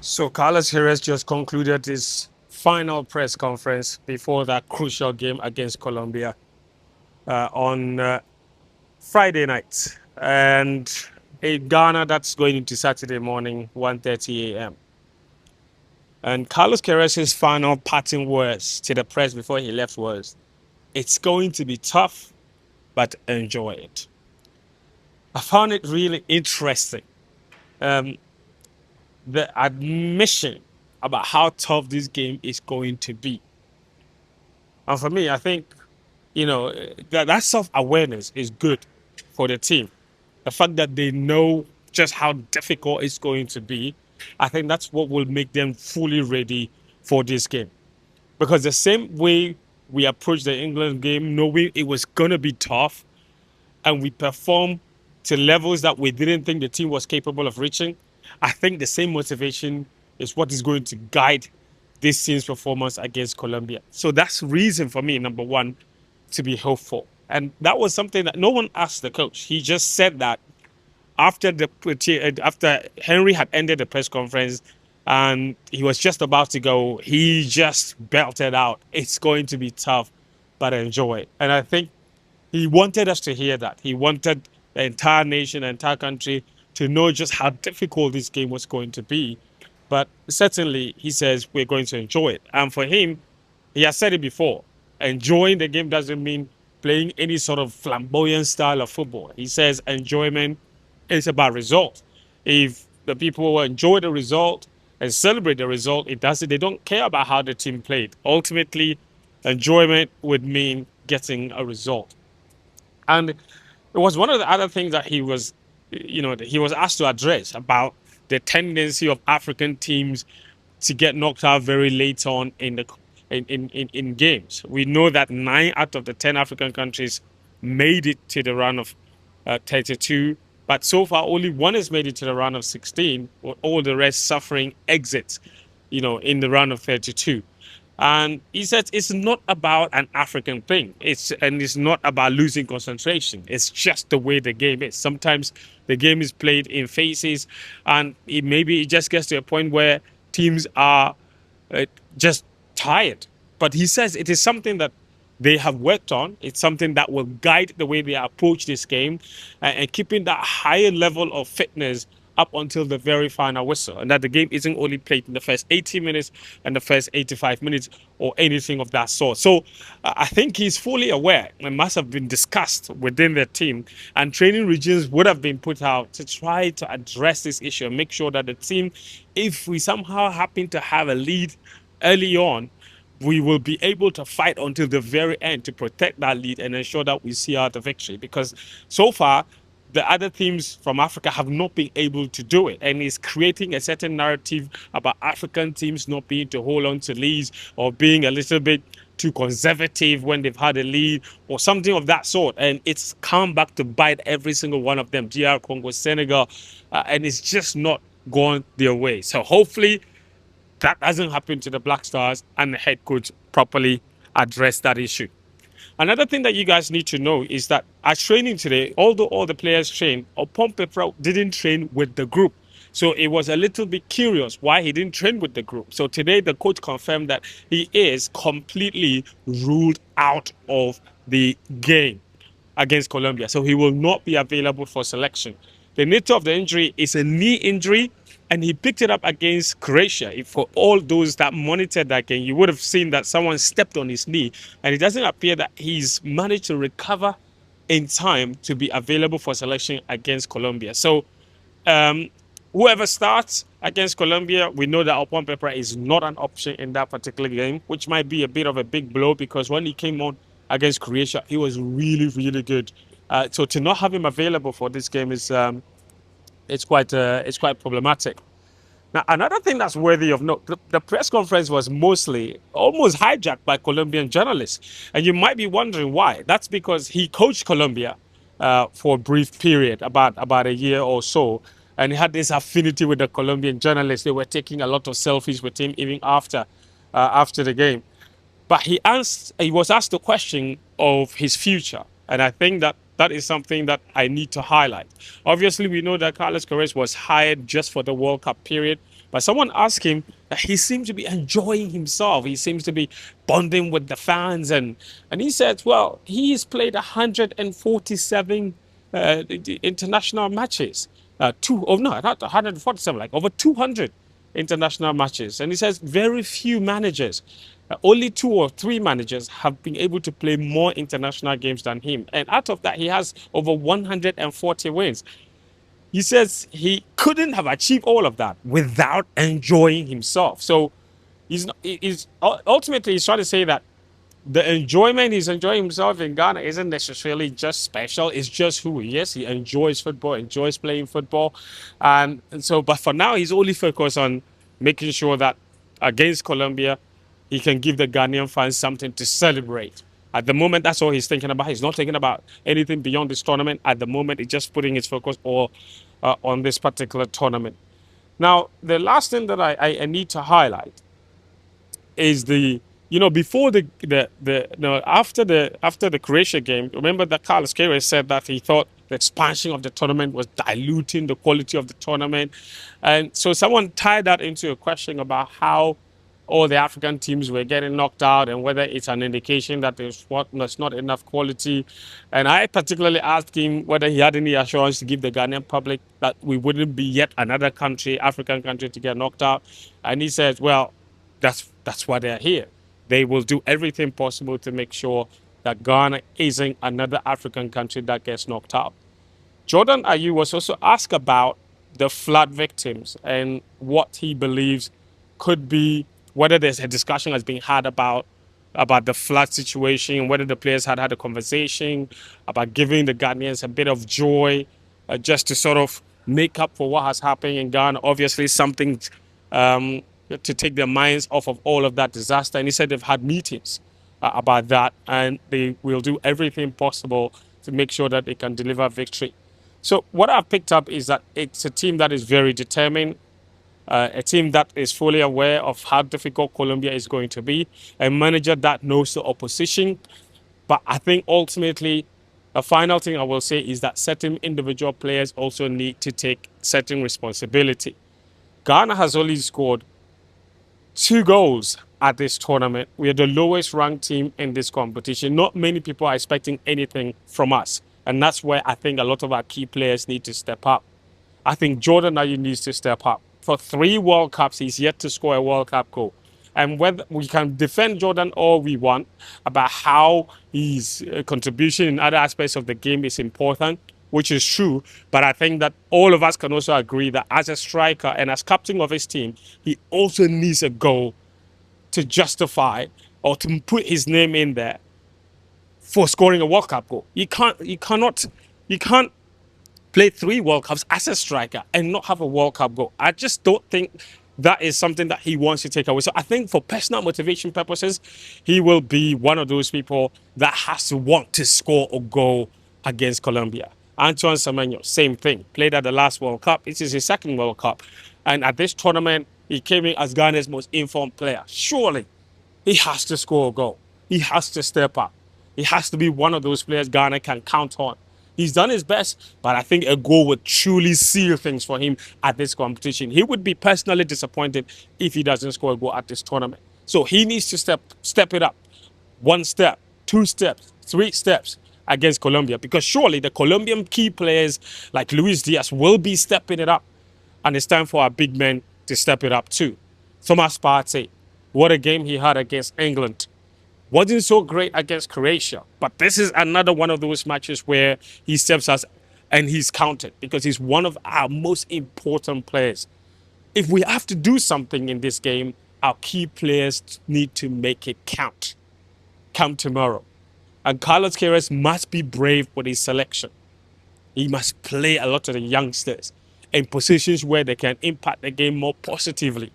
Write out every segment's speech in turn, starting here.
So Carlos Perez just concluded his final press conference before that crucial game against Colombia on Friday night, and in Ghana that's going into Saturday morning, 1:30 a.m. And Carlos Perez's final parting words to the press before he left was, "It's going to be tough, but enjoy it." I found it really interesting. Um, the admission about how tough this game is going to be. And for me, I think, that self awareness is good for the team. The fact that they know just how difficult it's going to be, I think that's what will make them fully ready for this game. Because the same way we approached the England game, knowing it was going to be tough, and we performed to levels that we didn't think the team was capable of reaching, I think the same motivation is what is going to guide this team's performance against Colombia. So that's reason for me, number one, to be hopeful. And that was something that no one asked the coach. He just said that after Henry had ended the press conference and he was just about to go, he just belted out, "It's going to be tough, but enjoy it." And I think he wanted us to hear that. He wanted the entire nation, the entire country to know just how difficult this game was going to be. But certainly, he says we're going to enjoy it. And for him, he has said it before. Enjoying the game doesn't mean playing any sort of flamboyant style of football. He says enjoyment is about result. If the people enjoy the result and celebrate the result, it doesn't. They don't care about how the team played. Ultimately, enjoyment would mean getting a result. And it was one of the other things that he was asked to address about the tendency of African teams to get knocked out very late on in games. We know that 9 out of the 10 African countries made it to the round of 32, but so far only one has made it to the round of 16, with all the rest suffering exits, in the round of 32. And he said it's not about an African thing. It's not about losing concentration. It's just the way the game is. Sometimes the game is played in phases, and maybe it just gets to a point where teams are just tired. But he says it is something that they have worked on. It's something that will guide the way they approach this game, and keeping that higher level of fitness up until the very final whistle. And that the game isn't only played in the first 80 minutes and the first 85 minutes or anything of that sort. So I think he's fully aware and must have been discussed within the team. And training regions would have been put out to try to address this issue and make sure that the team, if we somehow happen to have a lead early on, we will be able to fight until the very end to protect that lead and ensure that we see out the victory. Because so far, the other teams from Africa have not been able to do it. And it's creating a certain narrative about African teams not being to hold on to leads or being a little bit too conservative when they've had a lead or something of that sort. And it's come back to bite every single one of them, DR Congo, Senegal, and it's just not gone their way. So hopefully that doesn't happen to the Black Stars and the head coach properly address that issue. Another thing that you guys need to know is that at training today, although all the players trained, Opompepra didn't train with the group. So it was a little bit curious why he didn't train with the group. So today the coach confirmed that he is completely ruled out of the game against Colombia. So he will not be available for selection. The nature of the injury is a knee injury, and he picked it up against Croatia. For all those that monitored that game, you would have seen that someone stepped on his knee, and it doesn't appear that he's managed to recover in time to be available for selection against Colombia. So whoever starts against Colombia, we know that Opon Pepper is not an option in that particular game, which might be a bit of a big blow because when he came on against Croatia, he was really, really good. So to not have him available for this game is it's quite problematic. Now, another thing that's worthy of note, the press conference was mostly almost hijacked by Colombian journalists. And you might be wondering why. That's because he coached Colombia for a brief period, about a year or so. And he had this affinity with the Colombian journalists. They were taking a lot of selfies with him even after the game. But he was asked the question of his future. And I think that That is something that I need to highlight. Obviously, we know that Carlos Queiroz was hired just for the World Cup period, but someone asked him that he seemed to be enjoying himself. He seems to be bonding with the fans, and he said, well, he's played 147 international matches. Not 147, like over 200 international matches. And he says very few managers, only 2 or 3 managers have been able to play more international games than him. And out of that, he has over 140 wins. He says he couldn't have achieved all of that without enjoying himself. So he's ultimately he's trying to say that the enjoyment he's enjoying himself in Ghana isn't necessarily just special. It's just who he is. He enjoys football, enjoys playing football. And so, but for now, he's only focused on making sure that against Colombia, he can give the Ghanaian fans something to celebrate. At the moment, that's all he's thinking about. He's not thinking about anything beyond this tournament. At the moment, he's just putting his focus all on this particular tournament. Now, the last thing that I need to highlight is before the no after the Croatia game. Remember that Carlos Queiroz said that he thought the expansion of the tournament was diluting the quality of the tournament, and so someone tied that into a question about how all the African teams were getting knocked out and whether it's an indication that there's not enough quality. And I particularly asked him whether he had any assurance to give the Ghanaian public that we wouldn't be yet another country, African country, to get knocked out. And he says, well, that's why they're here. They will do everything possible to make sure that Ghana isn't another African country that gets knocked out. Jordan Ayew was also asked about the flood victims and what he believes could be, whether there's a discussion has been had about the flood situation, whether the players had a conversation about giving the Ghanaians a bit of joy, just to sort of make up for what has happened in Ghana. Obviously, something to take their minds off of all of that disaster. And he said they've had meetings about that, and they will do everything possible to make sure that they can deliver victory. So what I've picked up is that it's a team that is very determined, a team that is fully aware of how difficult Colombia is going to be, a manager that knows the opposition. But I think ultimately, a final thing I will say is that certain individual players also need to take certain responsibility. Ghana has only scored 2 goals at this tournament. We are the lowest ranked team in this competition. Not many people are expecting anything from us. And that's where I think a lot of our key players need to step up. I think Jordan Ayew needs to step up. For 3 World Cups, he's yet to score a World Cup goal. And whether we can defend Jordan all we want about how his contribution in other aspects of the game is important, which is true. But I think that all of us can also agree that as a striker and as captain of his team, he also needs a goal to justify or to put his name in there for scoring a World Cup goal. You can't play 3 World Cups as a striker and not have a World Cup goal. I just don't think that is something that he wants to take away. So I think for personal motivation purposes, he will be one of those people that has to want to score a goal against Colombia. Antoine Semenyo, same thing. Played at the last World Cup. It is his second World Cup. And at this tournament, he came in as Ghana's most informed player. Surely, he has to score a goal. He has to step up. He has to be one of those players Ghana can count on. He's done his best, but I think a goal would truly seal things for him at this competition. He would be personally disappointed if he doesn't score a goal at this tournament. So he needs to step it up. 1 step, 2 steps, 3 steps against Colombia, because surely the Colombian key players like Luis Diaz will be stepping it up. And it's time for our big men to step it up too. Thomas Partey, what a game he had against England. Wasn't so great against Croatia, but this is another one of those matches where he steps us and he's counted because he's one of our most important players. If we have to do something in this game, our key players need to make it count. Come tomorrow. And Carlos Queiroz must be brave with his selection. He must play a lot of the youngsters in positions where they can impact the game more positively.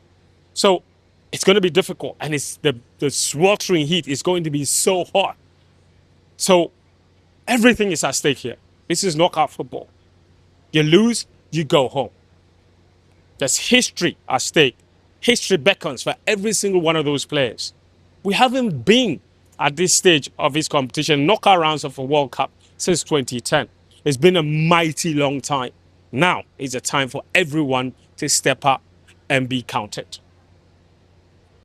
So it's going to be difficult, and it's the sweltering heat is going to be so hot. So everything is at stake here. This is knockout football. You lose, you go home. There's history at stake. History beckons for every single one of those players. We haven't been at this stage of this competition, knockout rounds of a World Cup, since 2010. It's been a mighty long time. Now is the time for everyone to step up and be counted.